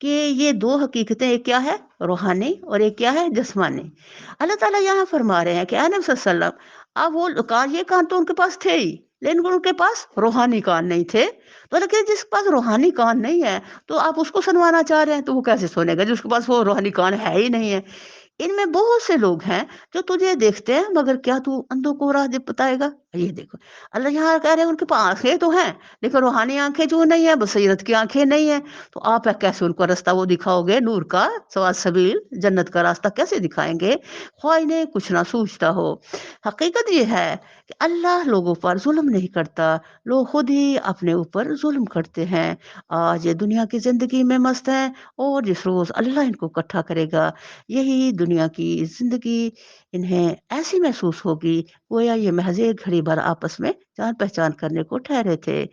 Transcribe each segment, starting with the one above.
کہ یہ دو حقیقتیں، ایک کیا ہے روحانی اور ایک کیا ہے جسمانی۔ اللہ تعالیٰ یہاں فرما رہے ہیں کہ اے نبی صلی اللہ علیہ وسلم، اب وہ کان، یہ کان تو ان کے پاس تھے ہی، لیکن ان کے پاس روحانی کان نہیں تھے۔ تو لیکن جس کے پاس روحانی کان نہیں ہے تو آپ اس کو سنوانا چاہ رہے ہیں، تو وہ کیسے سنے گا جس کے پاس وہ روحانی کان ہے ہی نہیں ہے؟ ان میں بہت سے لوگ ہیں جو تجھے دیکھتے ہیں مگر کیا تو اندھوں کو راہ بتائے گا؟ یہ دیکھو، اللہ یہاں کہہ رہے ہیں ان کے پاس آنکھیں تو ہیں لیکن روحانی آنکھیں جو نہیں ہے، بصیرت کی آنکھیں نہیں ہیں، تو آپ کیسے ان کو راستہ وہ دکھاؤ گے؟ نور کا سواد سبیل، جنت کا راستہ کیسے دکھائیں گے خواہ انہیں کچھ نہ سوچتا ہو؟ حقیقت یہ ہے کہ اللہ لوگوں پر ظلم نہیں کرتا، لوگ خود ہی اپنے اوپر ظلم کرتے ہیں۔ آج یہ دنیا کی زندگی میں مست ہیں، اور جس روز اللہ ان کو اکٹھا کرے گا، یہی دنیا کی زندگی انہیں ایسی محسوس ہوگی گویا یہ محض ایک گھڑی بھر آپس میں جان پہچان کرنے کو ٹھہرے تھے۔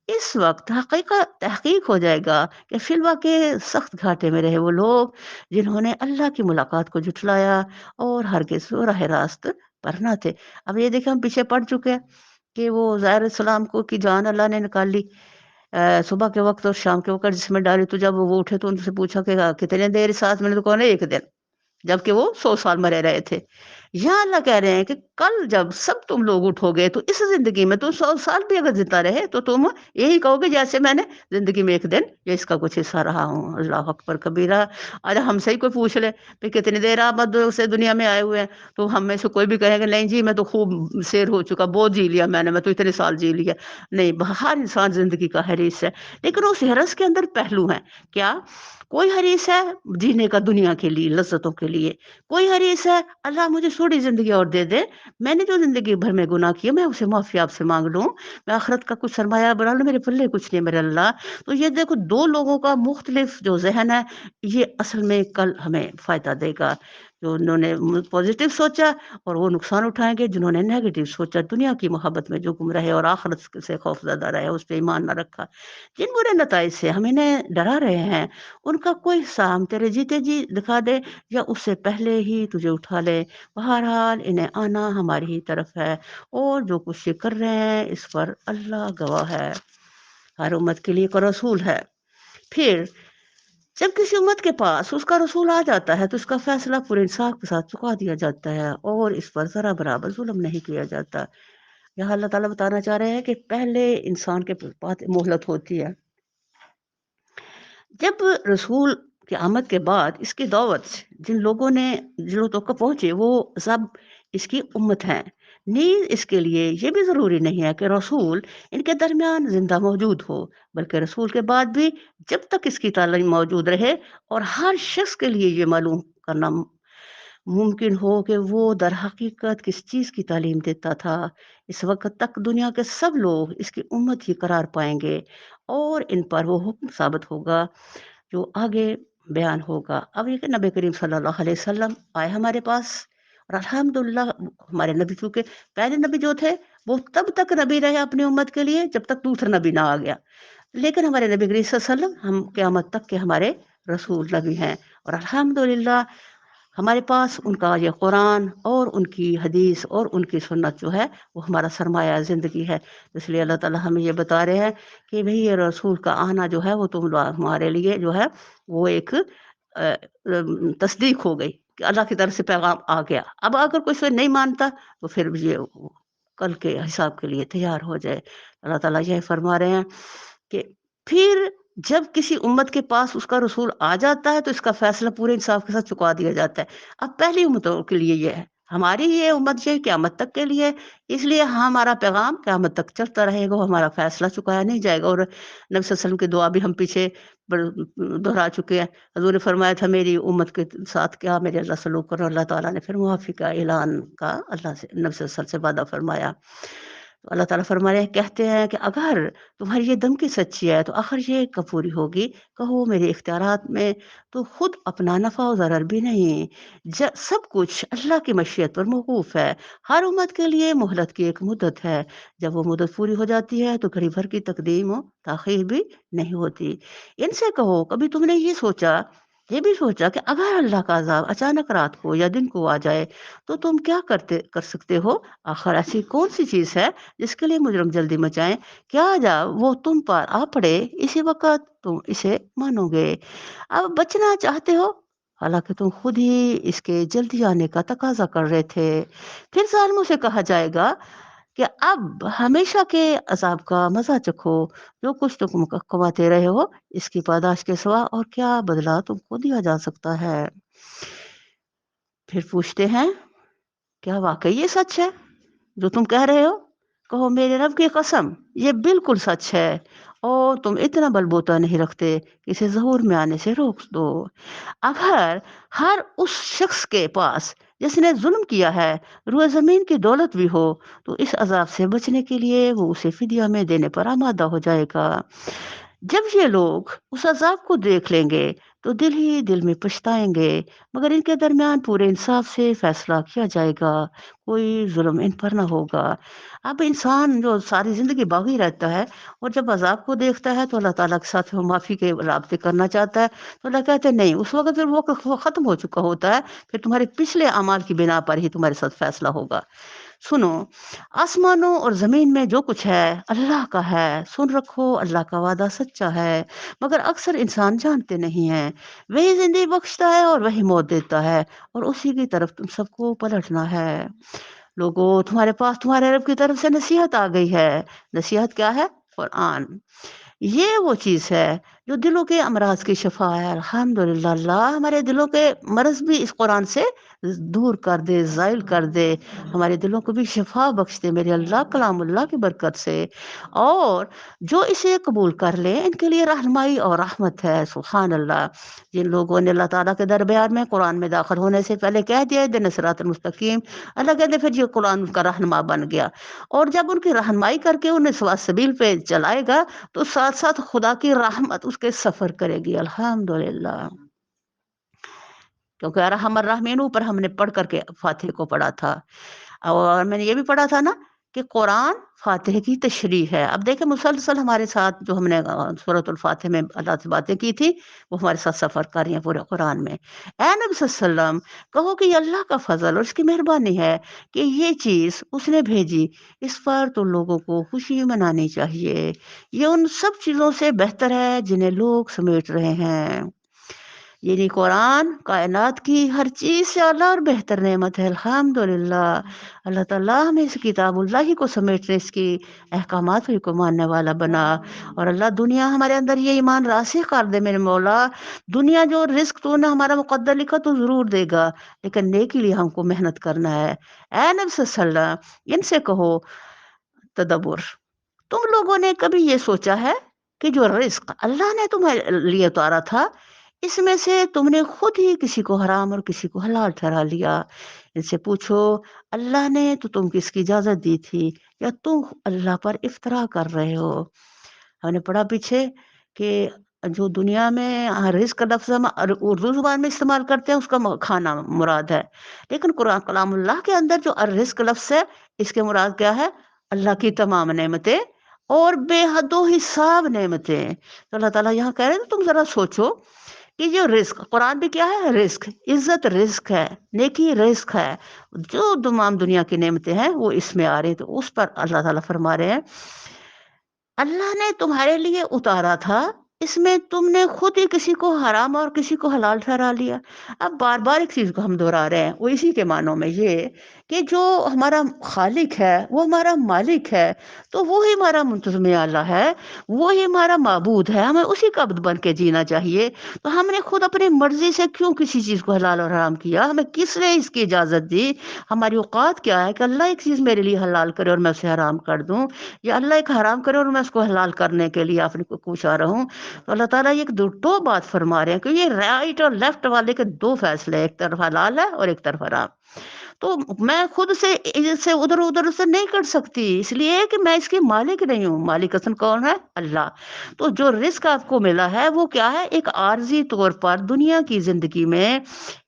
اس وقت تحقیق ہو جائے گا کہ فی الواقع سخت گھاٹے میں رہے وہ لوگ جنہوں نے اللہ کی ملاقات کو جھٹلایا اور ہرگز وہ راہ راست پر نہ تھے۔ اب یہ دیکھیں ہم پیچھے پڑ چکے ہیں کہ وہ ظاہر علیہ السلام کو کی جان اللہ نے نکال لی صبح کے وقت اور شام کے وقت جس میں ڈالی، تو جب وہ اٹھے تو ان سے پوچھا کہ کتنے دیر ساتھ؟ میں نے تو کہا ایک دن، جبکہ وہ 100 سال مرے رہے تھے۔ یہاں اللہ کہہ رہے ہیں کہ کل جب سب تم لوگ اٹھو گے تو اس زندگی میں تم 100 سال بھی اگر زندہ رہے تو تم یہی کہو گے جیسے میں نے زندگی میں ایک دن یا اس کا کچھ حصہ رہا ہوں۔ اللہ اکبر کبیرہ۔ آج ہم سے ہی کوئی پوچھ لے کہ کتنی دیر آپ سے دنیا میں آئے ہوئے ہیں، تو ہم میں سے کوئی بھی کہے گا نہیں جی میں تو خوب سیر ہو چکا، بہت جی لیا میں تو اتنے سال جی لیا۔ نہیں، ہر انسان زندگی کا حریص ہے، لیکن اس حرص کے اندر پہلو ہیں کیا؟ کوئی حریص ہے جینے کا دنیا کے لیے، لذتوں کے لیے، کوئی حریص ہے اللہ مجھے تھوڑی زندگی اور دے دے، میں نے جو زندگی بھر میں گناہ کیے میں اسے معافی آپ سے مانگ لوں، میں آخرت کا کچھ سرمایہ بنا لوں، میرے پلے کچھ نہیں میرے اللہ۔ تو یہ دیکھو دو لوگوں کا مختلف جو ذہن ہے، یہ اصل میں کل ہمیں فائدہ دے گا۔ جو انہوں نے پازیٹیو سوچا اور وہ نقصان اٹھائیں گے، جنہوں نے نیگیٹو سوچا دنیا کی محبت میں جو گم رہے اور آخرت سے خوف زدہ رہے، اس پہ ایمان نہ رکھا، جن برے نتائج سے ہم انہیں ڈرا رہے ہیں، ان کا کوئی سام تیرے جیتے جی دکھا دے یا اس سے پہلے ہی تجھے اٹھا لے، بہرحال انہیں آنا ہماری ہی طرف ہے، اور جو کچھ یہ کر رہے ہیں اس پر اللہ گواہ ہے۔ ہر امت کے لیے ایک رسول ہے، پھر جب کسی امت کے پاس اس کا رسول آ جاتا ہے تو اس کا فیصلہ پورے انصاف کے ساتھ چکا دیا جاتا ہے اور اس پر ذرا برابر ظلم نہیں کیا جاتا۔ یہاں اللہ تعالیٰ بتانا چاہ رہے ہیں کہ پہلے انسان کے پاس مہلت ہوتی ہے، جب رسول کی آمد کے بعد اس کی دعوت جن لوگوں تک پہنچے وہ سب اس کی امت ہیں۔ نیز اس کے لیے یہ بھی ضروری نہیں ہے کہ رسول ان کے درمیان زندہ موجود ہو، بلکہ رسول کے بعد بھی جب تک اس کی تعلیم موجود رہے اور ہر شخص کے لیے یہ معلوم کرنا ممکن ہو کہ وہ در حقیقت کس چیز کی تعلیم دیتا تھا، اس وقت تک دنیا کے سب لوگ اس کی امت ہی قرار پائیں گے اور ان پر وہ حکم ثابت ہوگا جو آگے بیان ہوگا۔ اب یہ کہ نبی کریم صلی اللہ علیہ وسلم آئے ہمارے پاس، اور الحمدللہ ہمارے نبی چونکہ پہلے نبی جو تھے وہ تب تک نبی رہے اپنی امت کے لیے جب تک دوسرا نبی نہ آ گیا، لیکن ہمارے نبی کریم صلی اللہ علیہ وسلم ہم قیامت تک کے ہمارے رسول نبی ہیں، اور الحمدللہ ہمارے پاس ان کا یہ قرآن اور ان کی حدیث اور ان کی سنت جو ہے وہ ہمارا سرمایہ زندگی ہے۔ اس لیے اللہ تعالیٰ ہمیں یہ بتا رہے ہیں کہ بھئی یہ رسول کا آنا جو ہے وہ ہمارے لیے جو ہے وہ ایک تصدیق ہو گئی کہ اللہ کی طرف سے پیغام آ گیا۔ اب اگر کوئی سے نہیں مانتا تو پھر یہ کل کے حساب کے لیے تیار ہو جائے۔ اللہ تعالیٰ یہ فرما رہے ہیں کہ پھر جب کسی امت کے پاس اس کا رسول آ جاتا ہے تو اس کا فیصلہ پورے انصاف کے ساتھ چکا دیا جاتا ہے۔ اب پہلی امتوں کے لیے یہ ہے، ہماری یہ امت جو ہے قیامت تک کے لیے، اس لیے ہمارا پیغام قیامت تک چلتا رہے گا، ہمارا فیصلہ چکایا نہیں جائے گا۔ اور نبی صلی اللہ علیہ وسلم کی دعا بھی ہم پیچھے دہرا چکے ہیں۔ حضور نے فرمایا تھا میری امت کے ساتھ کیا میرے اللہ سلوک کرو، اللہ تعالیٰ نے پھر معافی کا اعلان کا اللہ سے نبی صلی اللہ علیہ وسلم سے وعدہ فرمایا۔ تو اللہ تعالیٰ فرما رہے ہیں، کہتے ہیں کہ اگر تمہاری یہ دم کی سچی ہے تو آخر یہ کب پوری ہوگی؟ کہو میرے اختیارات میں تو خود اپنا نفع و ضرر بھی نہیں، سب کچھ اللہ کی مشیت پر موقوف ہے۔ ہر امت کے لیے مہلت کی ایک مدت ہے، جب وہ مدت پوری ہو جاتی ہے تو گھڑی بھر کی تقدیم و تاخیر بھی نہیں ہوتی۔ ان سے کہو کبھی تم نے یہ سوچا یہ بھی سوچا کہ اگر اللہ کا عذاب اچانک رات کو یا دن کو آ جائے تو تم کیا کر سکتے ہو؟ آخر ایسی کون سی چیز ہے جس کے لیے مجرم جلدی مچائیں؟ کیا جا وہ تم پر آ پڑے اسی وقت تم اسے مانو گے؟ اب بچنا چاہتے ہو، حالانکہ تم خود ہی اس کے جلدی آنے کا تقاضا کر رہے تھے۔ پھر ظالموں سے کہا جائے گا کہ اب ہمیشہ کے عذاب کا مزہ چکھو، جو کچھ تم کماتے رہے ہو اس کی پاداش کے سوا اور کیا بدلہ تم کو دیا جا سکتا ہے؟ پھر پوچھتے ہیں کیا واقعی یہ سچ ہے جو تم کہہ رہے ہو؟ کہو میرے رب کی قسم یہ بالکل سچ ہے، اور تم اتنا بل بوتا نہیں رکھتے کہ اسے ظہور میں آنے سے روک دو۔ اگر ہر اس شخص کے پاس جس نے ظلم کیا ہے روئے زمین کی دولت بھی ہو تو اس عذاب سے بچنے کے لیے وہ اسے فدیہ میں دینے پر آمادہ ہو جائے گا۔ جب یہ لوگ اس عذاب کو دیکھ لیں گے تو دل ہی دل میں پچھتائیں گے، مگر ان کے درمیان پورے انصاف سے فیصلہ کیا جائے گا، کوئی ظلم ان پر نہ ہوگا۔ اب انسان جو ساری زندگی باغی رہتا ہے اور جب عذاب کو دیکھتا ہے تو اللہ تعالیٰ کے ساتھ وہ معافی کے رابطے کرنا چاہتا ہے تو اللہ کہتے ہیں نہیں، اس وقت پھر وہ ختم ہو چکا ہوتا ہے، پھر تمہارے پچھلے اعمال کی بنا پر ہی تمہارے ساتھ فیصلہ ہوگا۔ سنو، آسمانوں اور زمین میں جو کچھ ہے اللہ کا ہے، سن رکھو اللہ کا وعدہ سچا ہے، مگر اکثر انسان جانتے نہیں ہیں۔ وہی زندگی بخشتا ہے اور وہی موت دیتا ہے، اور اسی کی طرف تم سب کو پلٹنا ہے۔ لوگو تمہارے پاس تمہارے رب کی طرف سے نصیحت آ گئی ہے۔ نصیحت کیا ہے؟ قرآن۔ یہ وہ چیز ہے جو دلوں کے امراض کی شفا ہے۔ الحمدللہ اللہ ہمارے دلوں کے مرض بھی اس قرآن سے دور کر دے، زائل کر دے، ہمارے دلوں کو بھی شفا بخش دے میرے اللہ، کلام اللہ کی برکت سے۔ اور جو اسے قبول کر لے ان کے لیے رہنمائی اور رحمت ہے۔ سبحان اللہ، جن لوگوں نے اللہ تعالیٰ کے دربار میں قرآن میں داخل ہونے سے پہلے کہہ دیا اہدنا الصراط المستقیم، اللہ کہتے پھر یہ قرآن کا رہنما بن گیا، اور جب ان کی رہنمائی کر کے انہیں سوا سبیل پہ چلائے گا تو ساتھ ساتھ خدا کی رحمت اس کے سفر کرے گی۔ الحمدللہ، کیونکہ ارحم الراحمین اوپر ہم نے پڑھ کر کے فاتحہ کو پڑھا تھا، اور میں نے یہ بھی پڑھا تھا نا کہ قرآن فاتحہ کی تشریح ہے۔ اب دیکھیں مسلسل ہمارے ساتھ جو ہم نے سورۃ الفاتحہ میں اللہ سے باتیں کی تھی وہ ہمارے ساتھ سفر کر رہی ہیں پورے قرآن میں۔ اے نبی صلی اللہ علیہ وسلم، کہو کہ یہ اللہ کا فضل اور اس کی مہربانی ہے کہ یہ چیز اس نے بھیجی، اس پر تو لوگوں کو خوشی منانی چاہیے، یہ ان سب چیزوں سے بہتر ہے جنہیں لوگ سمیٹ رہے ہیں۔ یعنی قرآن کائنات کی ہر چیز سے اعلیٰ اور بہتر نعمت ہے۔ الحمدللہ، اللہ تعالیٰ ہمیں اس کتاب اللہ ہی کو سمیٹنے، اس کی احکامات ہی کو ماننے والا بنا، اور اللہ دنیا ہمارے اندر یہ ایمان راسخ کر دے میرے مولا۔ دنیا جو رزق تو نے ہمارا مقدر لکھا تو ضرور دے گا، لیکن نیکی لیے ہم کو محنت کرنا ہے۔ اے نبی صلی اللہ علیہ وسلم، ان سے کہو تدبر، تم لوگوں نے کبھی یہ سوچا ہے کہ جو رزق اللہ نے تمہارے لیے اتارا تھا اس میں سے تم نے خود ہی کسی کو حرام اور کسی کو حلال ٹھہرا لیا؟ ان سے پوچھو اللہ نے تو تم کی اس کی اجازت دی تھی یا تم اللہ پر افطرا کر رہے ہو؟ ہم نے پڑھا پیچھے کہ جو دنیا میں رزق کا لفظ ہم اردو زبان میں استعمال کرتے ہیں اس کا کھانا مراد ہے، لیکن قرآن کلام اللہ کے اندر جو الرزق لفظ ہے اس کے مراد کیا ہے؟ اللہ کی تمام نعمتیں اور بے حد و حساب نعمتیں۔ تو اللہ تعالیٰ یہاں کہہ رہے ہیں تم ذرا سوچو کہ جو رزق، قرآن بھی کیا ہے؟ رزق، عزت رزق ہے، نیکی رزق ہے، جو تمام دنیا کی نعمتیں ہیں وہ اس میں آ رہی ہیں، تو اس پر اللہ تعالیٰ فرما رہے ہیں اللہ نے تمہارے لیے اتارا تھا، اس میں تم نے خود ہی کسی کو حرام اور کسی کو حلال ٹھہرا لیا۔ اب بار بار ایک چیز کو ہم دہرا رہے ہیں، وہ اسی کے معنوں میں یہ کہ جو ہمارا خالق ہے وہ ہمارا مالک ہے، تو وہی ہمارا منتظم اعلیٰ ہے، وہی ہمارا معبود ہے، ہمیں اسی کا عبد بن کے جینا چاہیے۔ تو ہم نے خود اپنی مرضی سے کیوں کسی چیز کو حلال اور حرام کیا؟ ہمیں کس نے اس کی اجازت دی؟ ہماری اوقات کیا ہے کہ اللہ ایک چیز میرے لیے حلال کرے اور میں اسے حرام کر دوں، یا اللہ ایک حرام کرے اور میں اس کو حلال کرنے کے لیے آپ کو کوشاں رہوں؟ تو اللہ تعالیٰ یہ دو بات فرما رہے ہیں کہ یہ رائٹ اور لیفٹ والے کے دو فیصلے، ایک طرف حلال ہے اور ایک طرف حرام، تو میں خود سے ادھر سے نہیں کر سکتی، اس لیے کہ میں اس کی مالک نہیں ہوں۔ مالک اصل کون ہے؟ اللہ۔ تو جو رزق آپ کو ملا ہے وہ کیا ہے؟ ایک عارضی طور پر دنیا کی زندگی میں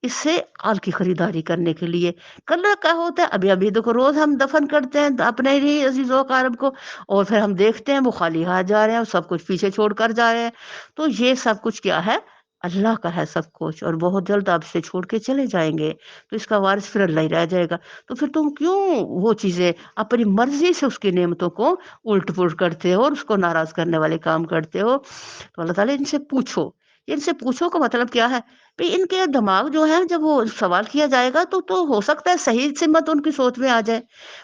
اس سے آل کی خریداری کرنے کے لیے۔ کل کیا ہوتا ہے، ابھی دیکھو روز ہم دفن کرتے ہیں اپنے ہی عزیز و اقارب کو، اور پھر ہم دیکھتے ہیں وہ خالی ہاتھ جا رہے ہیں اور سب کچھ پیچھے چھوڑ کر جا رہے ہیں۔ تو یہ سب کچھ کیا ہے؟ اللہ کا ہے سب کچھ، اور بہت جلد آپ سے چھوڑ کے چلے جائیں گے، تو اس کا وارث پھر اللہ ہی رہ جائے گا۔ تو پھر تم کیوں وہ چیزیں اپنی مرضی سے اس کی نعمتوں کو الٹ پلٹ کرتے ہو اور اس کو ناراض کرنے والے کام کرتے ہو؟ تو اللہ تعالیٰ ان سے پوچھو، ان سے پوچھو کا مطلب کیا ہے؟ بھئی ان کے دماغ جو ہے جب وہ سوال کیا جائے گا تو ہو سکتا ہے صحیح سمت ان کی سوچ میں آ جائے،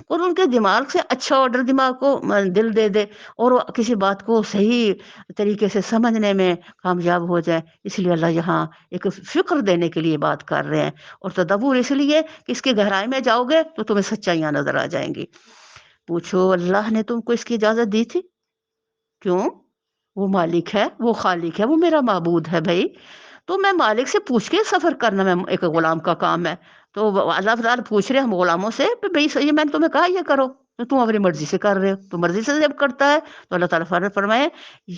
اور ان کے دماغ سے اچھا آرڈر دماغ کو دل دے دے، اور وہ کسی بات کو صحیح طریقے سے سمجھنے میں کامیاب ہو جائے۔ اس لیے اللہ یہاں ایک فکر دینے کے لیے بات کر رہے ہیں، اور تدبر اس لیے کہ اس کی گہرائی میں جاؤ گے تو تمہیں سچائیاں نظر آ جائیں گی۔ پوچھو اللہ نے تم کو اس کی اجازت دی تھی؟ کیوں؟ وہ مالک ہے، وہ خالق ہے، وہ میرا معبود ہے بھائی، تو میں مالک سے پوچھ کے سفر کرنا میں ایک غلام کا کام ہے۔ تو اللہ تعالیٰ پوچھ رہے ہم غلاموں سے کہ بھائی یہ میں نے تمہیں کہا یہ کرو، تو تم اپنی مرضی سے کر رہے ہو، تو مرضی سے جب کرتا ہے تو اللہ تعالیٰ فرمائے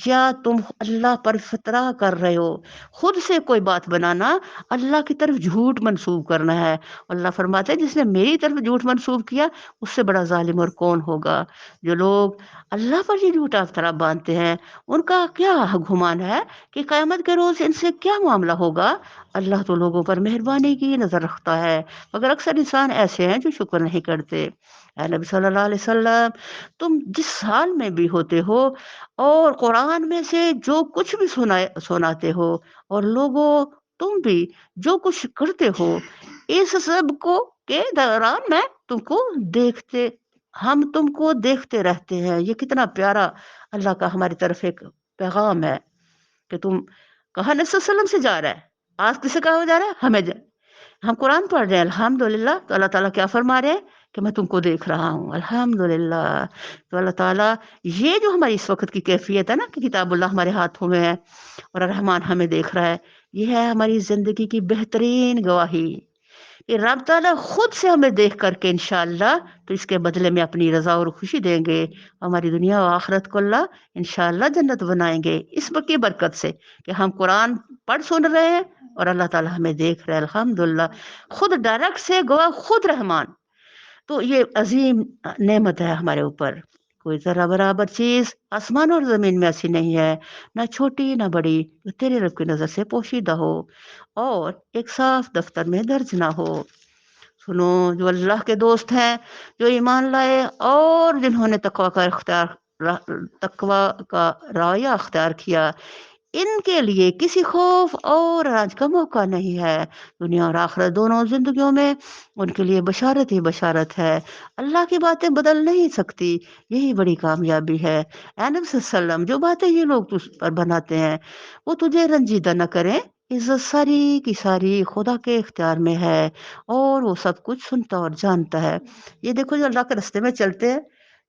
یا تم اللہ پر فترہ کر رہے ہو، خود سے کوئی بات بنانا، اللہ کی طرف جھوٹ منسوب کرنا ہے۔ اللہ فرماتے ہیں جس نے میری طرف جھوٹ منسوب کیا اس سے بڑا ظالم اور کون ہوگا؟ جو لوگ اللہ پر یہ جھوٹا افطرا باندھتے ہیں ان کا کیا گمان ہے کہ قیامت کے روز ان سے کیا معاملہ ہوگا؟ اللہ تو لوگوں پر مہربانی کی نظر رکھتا ہے، مگر اکثر انسان ایسے ہیں جو شکر نہیں کرتے۔ اے نبی صلی اللہ علیہ وسلم، تم جس حال میں بھی ہوتے ہو اور قرآن میں سے جو کچھ بھی سناتے ہو، اور لوگوں تم بھی جو کچھ کرتے ہو، اس سب کو کے دوران میں تم کو دیکھتے ہم تم کو دیکھتے رہتے ہیں۔ یہ کتنا پیارا اللہ کا ہماری طرف ایک پیغام ہے کہ تم کہاں نبی صلی اللہ علیہ وسلم سے جا رہا ہے، آج کسے کہا جا رہا ہے؟ ہمیں ہم قرآن پڑھ رہے ہیں الحمدللہ، تو اللہ تعالیٰ کیا فرما رہے ہیں کہ میں تم کو دیکھ رہا ہوں الحمدللہ۔ تو اللہ تعالیٰ یہ جو ہماری اس وقت کی کیفیت ہے نا کہ کتاب اللہ ہمارے ہاتھوں میں ہے اور الرحمن ہمیں دیکھ رہا ہے، یہ ہے ہماری زندگی کی بہترین گواہی کہ رب تعالیٰ خود سے ہمیں دیکھ کر کے انشاءاللہ تو اس کے بدلے میں اپنی رضا اور خوشی دیں گے، ہماری دنیا و آخرت کو اللہ انشاءاللہ جنت بنائیں گے اس کی برکت سے کہ ہم قرآن پڑھ سن رہے ہیں اور اللہ تعالیٰ ہمیں دیکھ رہے ہیں الحمدللہ، خود ڈائریکٹ سے گواہ خود رحمان۔ تو یہ عظیم نعمت ہے ہمارے اوپر، کوئی ذرا برابر چیز آسمان اور زمین میں ایسی نہیں ہے، نہ چھوٹی نہ بڑی، جو تیرے رب کی نظر سے پوشیدہ ہو اور ایک صاف دفتر میں درج نہ ہو۔ سنو، جو اللہ کے دوست ہیں، جو ایمان لائے اور جنہوں نے تقوی کا رایا اختیار کیا، ان کے لیے کسی خوف اور رنج کا موقع نہیں ہے، دنیا اور آخرت دونوں زندگیوں میں ان کے لیے بشارت ہی بشارت ہے۔ اللہ کی باتیں بدل نہیں سکتی، یہی بڑی کامیابی ہے۔ اے نبی صلی اللہ علیہ وسلم، جو باتیں یہ لوگ تجھ پر بناتے ہیں وہ تجھے رنجیدہ نہ کریں، عزت ساری کی ساری خدا کے اختیار میں ہے اور وہ سب کچھ سنتا اور جانتا ہے۔ یہ دیکھو، جو اللہ کے راستے میں چلتے ہیں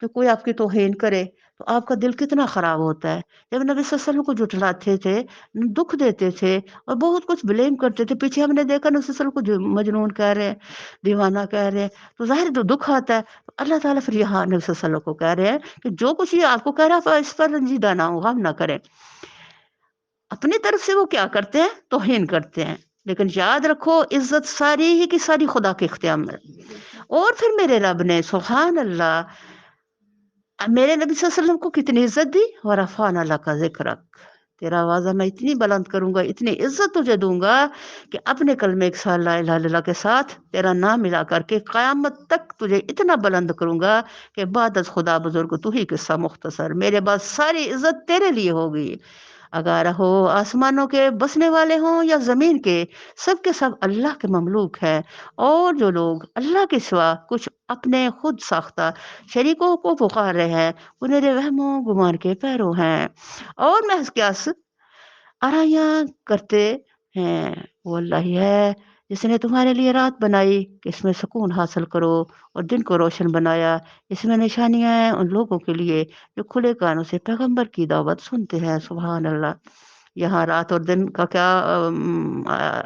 تو کوئی آپ کی توہین کرے تو آپ کا دل کتنا خراب ہوتا ہے۔ جب نبی صلی اللہ علیہ وسلم کو جھٹلاتے تھے، دکھ دیتے تھے اور بہت کچھ بلیم کرتے تھے، پیچھے ہم نے دیکھا نبی صلی اللہ علیہ وسلم کو جو مجنون کہہ رہے ہیں، دیوانہ کہہ رہے ہیں، تو ظاہر ہے تو دکھ آتا ہے۔ تو اللہ تعالیٰ پھر یہاں نبی صلی اللہ علیہ وسلم کو کہہ رہے ہیں کہ جو کچھ یہ آپ کو کہہ رہا ہے اس پر رنجیدہ نہ ہو، غم نہ کریں۔ اپنی طرف سے وہ کیا کرتے ہیں؟ توہین کرتے ہیں، لیکن یاد رکھو عزت ساری ہی کی ساری خدا کے اختیار میں۔ اور پھر میرے رب نے سبحان اللہ میرے نبی صلی اللہ علیہ وسلم کو کتنی عزت دی، ورفعنا اللہ کا ذکرک، تیرا آوازہ میں اتنی بلند کروں گا، اتنی عزت تجھے دوں گا کہ اپنے کلمے ایک سال لا الہ الا اللہ کے ساتھ تیرا نام ملا کر کے قیامت تک تجھے اتنا بلند کروں گا کہ بعد از خدا بزرگ تو ہی قصہ مختصر، میرے بعد ساری عزت تیرے لیے ہوگی۔ اگر ہو آسمانوں کے بسنے والے ہوں یا زمین کے سب اللہ کے مملوک ہیں، اور جو لوگ اللہ کے سوا کچھ اپنے خود ساختہ شریکوں کو پکار رہے ہیں وہ میرے وہم و گمان کے پیرو ہیں اور محض قیاس آرائیاں کرتے ہیں۔ وہ اللہ ہی ہے جس نے تمہارے لیے رات بنائی کہ اس میں سکون حاصل کرو اور دن کو روشن بنایا، اس میں نشانیاں ہیں ان لوگوں کے لیے جو کھلے کانوں سے پیغمبر کی دعوت سنتے ہیں۔ سبحان اللہ۔ یہاں رات اور دن کا کیا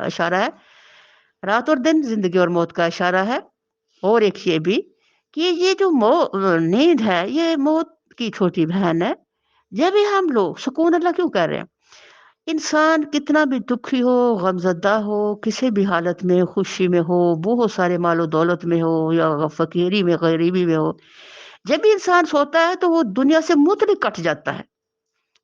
اشارہ ہے؟ رات اور دن زندگی اور موت کا اشارہ ہے، اور ایک یہ بھی کہ یہ جو نیند ہے یہ موت کی چھوٹی بہن ہے۔ جب بھی ہم لوگ سکون اللہ کیوں کہہ رہے ہیں، انسان کتنا بھی دکھی ہو، غمزدہ ہو، کسی بھی حالت میں، خوشی میں ہو، بہت سارے مال و دولت میں ہو یا فقیری میں، غریبی میں ہو، جب بھی انسان سوتا ہے تو وہ دنیا سے مطلق کٹ جاتا ہے،